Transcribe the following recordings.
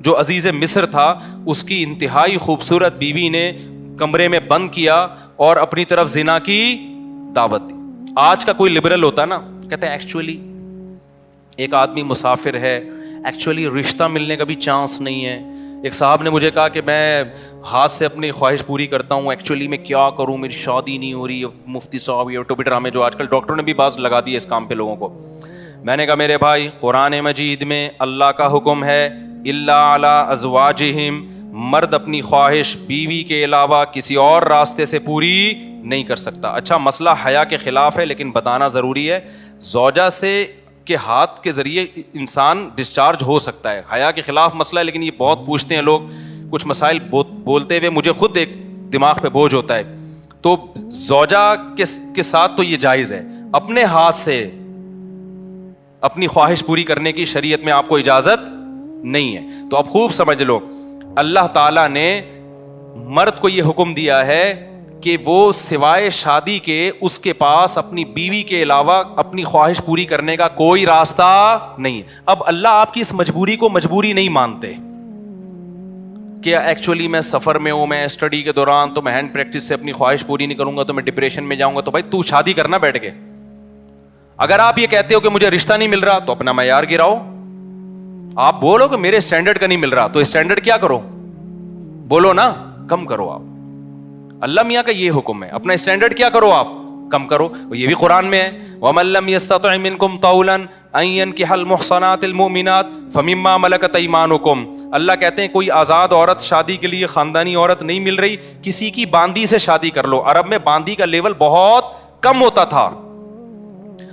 جو عزیز مصر تھا اس کی انتہائی خوبصورت بیوی نے کمرے میں بند کیا اور اپنی طرف زنا کی دعوت دی. آج کا کوئی لبرل ہوتا نا, کہتے ہیں ایکچولی ایک آدمی مسافر ہے, ایکچولی رشتہ ملنے کا بھی چانس نہیں ہے. ایک صاحب نے مجھے کہا کہ میں ہاتھ سے اپنی خواہش پوری کرتا ہوں, ایکچولی میں کیا کروں, میری شادی نہیں ہو رہی. مفتی صاحب یہ ٹوپی ڈرامے جو آج کل ڈاکٹروں نے بھی باز لگا دی ہے اس کام پہ لوگوں کو. میں نے کہا میرے بھائی, قرآن مجید میں اللہ کا حکم ہے الا علی ازواجہم, مرد اپنی خواہش بیوی کے علاوہ کسی اور راستے سے پوری نہیں کر سکتا. اچھا مسئلہ حیا کے خلاف ہے لیکن بتانا ضروری ہے, زوجہ سے کے ہاتھ کے ذریعے انسان ڈسچارج ہو سکتا ہے. حیا کے خلاف مسئلہ ہے لیکن یہ بہت پوچھتے ہیں لوگ, کچھ مسائل بولتے ہوئے مجھے خود ایک دماغ پہ بوجھ ہوتا ہے. تو زوجہ کے ساتھ تو یہ جائز ہے, اپنے ہاتھ سے اپنی خواہش پوری کرنے کی شریعت میں آپ کو اجازت نہیں ہے. تو اب خوب سمجھ لو, اللہ تعالیٰ نے مرد کو یہ حکم دیا ہے کہ وہ سوائے شادی کے اس کے پاس اپنی بیوی کے علاوہ اپنی خواہش پوری کرنے کا کوئی راستہ نہیں. اب اللہ آپ کی اس مجبوری کو مجبوری نہیں مانتے کہ ایکچولی میں سفر میں ہوں, میں اسٹڈی کے دوران, تو میں ہینڈ پریکٹس سے اپنی خواہش پوری نہیں کروں گا تو میں ڈپریشن میں جاؤں گا. تو بھائی تو شادی کرنا بیٹھ کے. اگر آپ یہ کہتے ہو کہ مجھے رشتہ نہیں مل رہا تو اپنا معیار گراؤ. آپ بولو کہ میرے اسٹینڈرڈ کا نہیں مل رہا, تو اسٹینڈرڈ کیا کرو, بولو نا کم کرو. آپ اللہ میاں کا یہ حکم ہے, اپنا اسٹینڈرڈ کیا کرو, آپ کم کرو. یہ بھی قرآن میں ہے, وَمَن لَّمْ يَسْتَطِعْ مِنكُمْ طَوْلًا أَن يَنكِحَ الْمُحْصَنَاتِ الْمُؤْمِنَاتِ فَمِمَّا مَلَكَتْ أَيْمَانُكُمْ. اللہ کہتے ہیں کوئی آزاد عورت شادی کے لیے, خاندانی عورت نہیں مل رہی, کسی کی باندی سے شادی کر لو. عرب میں باندی کا لیول بہت کم ہوتا تھا,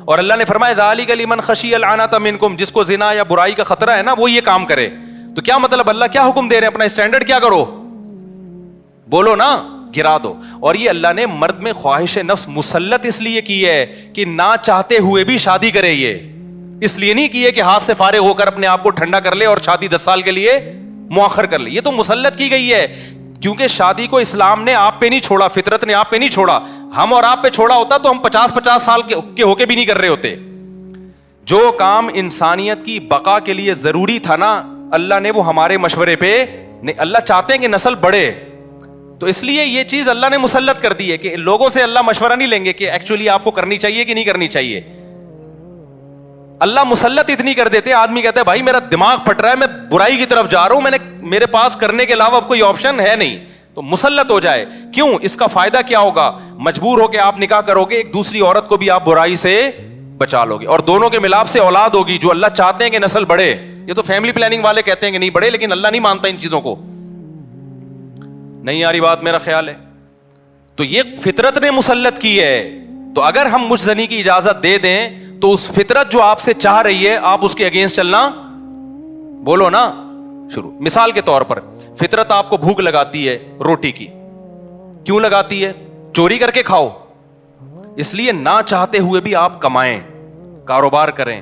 اور اللہ نے فرمایا ذَلِكَ لِمَنْ خَشِيَ الْعَنَةَ مِنكُمْ, جس کو زنا یا برائی کا خطرہ ہے نا وہ یہ کام کرے. تو کیا مطلب, اللہ کیا حکم دے رہے ہیں, اپنا اسٹینڈرڈ کیا کرو, بولو نا گرا دو. اور یہ اللہ نے مرد میں خواہش نفس مسلط اس لیے کی ہے کہ نہ چاہتے ہوئے بھی شادی کرے. یہ اس لیے نہیں کی ہے کہ ہاتھ سے فارغ ہو کر اپنے آپ کو ٹھنڈا کر لے اور شادی 10 سال کے لیے مؤخر کر لے. یہ تو مسلط کی گئی ہے, کیونکہ شادی کو اسلام نے آپ پہ نہیں چھوڑا, فطرت نے آپ پہ نہیں چھوڑا. ہم اور آپ پہ چھوڑا ہوتا تو ہم 50 سال کے ہو کے بھی نہیں کر رہے ہوتے. جو کام انسانیت کی بقا کے لیے ضروری تھا نا, اللہ نے وہ ہمارے مشورے پہ نہیں. اللہ چاہتے ہیں کہ نسل بڑھے, تو اس لیے یہ چیز اللہ نے مسلط کر دی ہے کہ لوگوں سے اللہ مشورہ نہیں لیں گے کہ ایکچولی آپ کو کرنی چاہیے کہ نہیں کرنی چاہیے. اللہ مسلط اتنی کر دیتے, آدمی کہتا ہے بھائی میرا دماغ پھٹ رہا ہے, میں برائی کی طرف جا رہا ہوں, میرے پاس کرنے کے علاوہ کوئی آپشن ہے نہیں, تو مسلط ہو جائے. کیوں, اس کا فائدہ کیا ہوگا, مجبور ہو کے آپ نکاح کرو گے, ایک دوسری عورت کو بھی آپ برائی سے بچا لو گے, اور دونوں کے ملاپ سے اولاد ہوگی جو اللہ چاہتے ہیں کہ نسل بڑھے. یہ تو فیملی پلاننگ والے کہتے ہیں کہ نہیں بڑھے, لیکن اللہ نہیں مانتا ان چیزوں کو. نہیں آ رہی بات, میرا خیال ہے. تو یہ فطرت نے مسلط کی ہے. تو اگر ہم مجھ زنی کی اجازت دے دیں تو اس فطرت جو آپ سے چاہ رہی ہے آپ اس کے اگینسٹ چلنا, بولو نا شروع. مثال کے طور پر فطرت آپ کو بھوک لگاتی ہے روٹی کی, کیوں لگاتی ہے, چوری کر کے کھاؤ. اس لیے نہ چاہتے ہوئے بھی آپ کمائیں, کاروبار کریں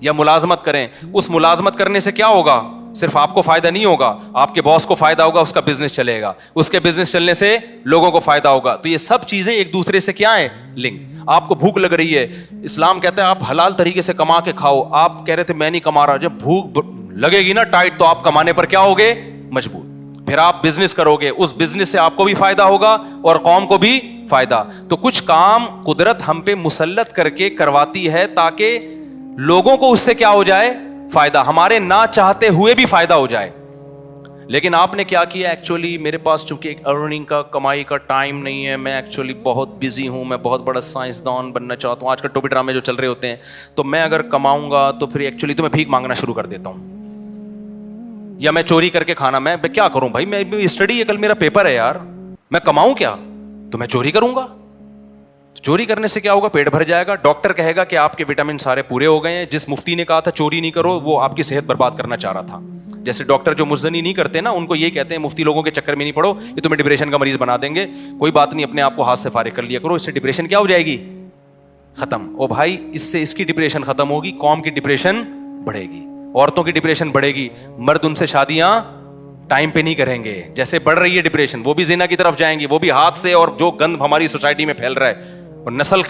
یا ملازمت کریں. اس ملازمت کرنے سے کیا ہوگا, صرف آپ کو فائدہ نہیں ہوگا, آپ کے باس کو فائدہ ہوگا, اس کا بزنس چلے گا, اس کے بزنس چلنے سے لوگوں کو فائدہ ہوگا. تو یہ سب چیزیں ایک دوسرے سے کیا ہیں, لنک. آپ کو بھوک لگ رہی ہے, اسلام کہتا ہے آپ حلال طریقے سے کما کے کھاؤ. آپ کہہ رہے تھے میں نہیں کما رہا, جب بھوک لگے گی نا ٹائٹ تو آپ کمانے پر کیا ہوگے, مجبور. پھر آپ بزنس کرو گے, اس بزنس سے آپ کو بھی فائدہ ہوگا اور قوم کو بھی فائدہ. تو کچھ کام قدرت ہم پہ مسلط کر کے کرواتی ہے تاکہ لوگوں کو اس سے کیا ہو جائے, فائدہ, ہمارے نہ چاہتے ہوئے بھی فائدہ ہو جائے. لیکن آپ نے کیا کیا, ایکچولی میرے پاس چونکہ ایک ارننگ کا, کمائی کا ٹائم نہیں ہے, میں ایکچولی بہت بزی ہوں, میں بہت بڑا سائنسدان بننا چاہتا ہوں. آج کل ٹوپی ڈرامے جو چل رہے ہوتے ہیں, تو میں اگر کماؤں گا تو پھر ایکچولی تو میں بھیک مانگنا شروع کر دیتا ہوں, یا میں چوری کر کے کھانا. میں کیا کروں بھائی, میں اسٹڈی ہے, کل میرا پیپر ہے یار, میں کماؤں کیا, تو میں چوری کروں گا. چوری کرنے سے کیا ہوگا, پیٹ بھر جائے گا. ڈاکٹر کہے گا کہ آپ کے وٹامن سارے پورے ہو گئے ہیں. جس مفتی نے کہا تھا چوری نہیں کرو, وہ آپ کی صحت برباد کرنا چاہ رہا تھا. جیسے ڈاکٹر جو مزنی نہیں کرتے نا, ان کو یہ کہتے ہیں مفتی لوگوں کے چکر میں نہیں پڑو, یہ تمہیں ڈپریشن کا مریض بنا دیں گے. کوئی بات نہیں, اپنے آپ کو ہاتھ سے فارغ کر لیا کرو, اس سے ڈپریشن کیا ہو جائے گی, ختم. او بھائی اس سے اس کی ڈپریشن ختم ہوگی, قوم کی ڈپریشن بڑھے گی, عورتوں کی ڈپریشن بڑھے گی, مرد ان سے شادیاں ٹائم پہ نہیں کریں گے. جیسے بڑھ رہی ہے ڈپریشن, وہ بھی زنا کی طرف جائیں گے, وہ بھی ہاتھ سے, اور جو گند ہماری سوسائٹی میں پھیل رہا ہے اور نسل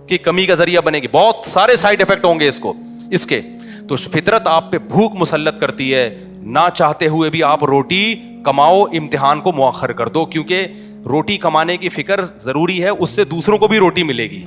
کی کمی کا ذریعہ بنے گی. بہت سارے سائیڈ افیکٹ ہوں گے اس کے. تو فطرت آپ پہ بھوک مسلط کرتی ہے, نہ چاہتے ہوئے بھی آپ روٹی کماؤ, امتحان کو مؤخر کر دو, کیونکہ روٹی کمانے کی فکر ضروری ہے, اس سے دوسروں کو بھی روٹی ملے گی.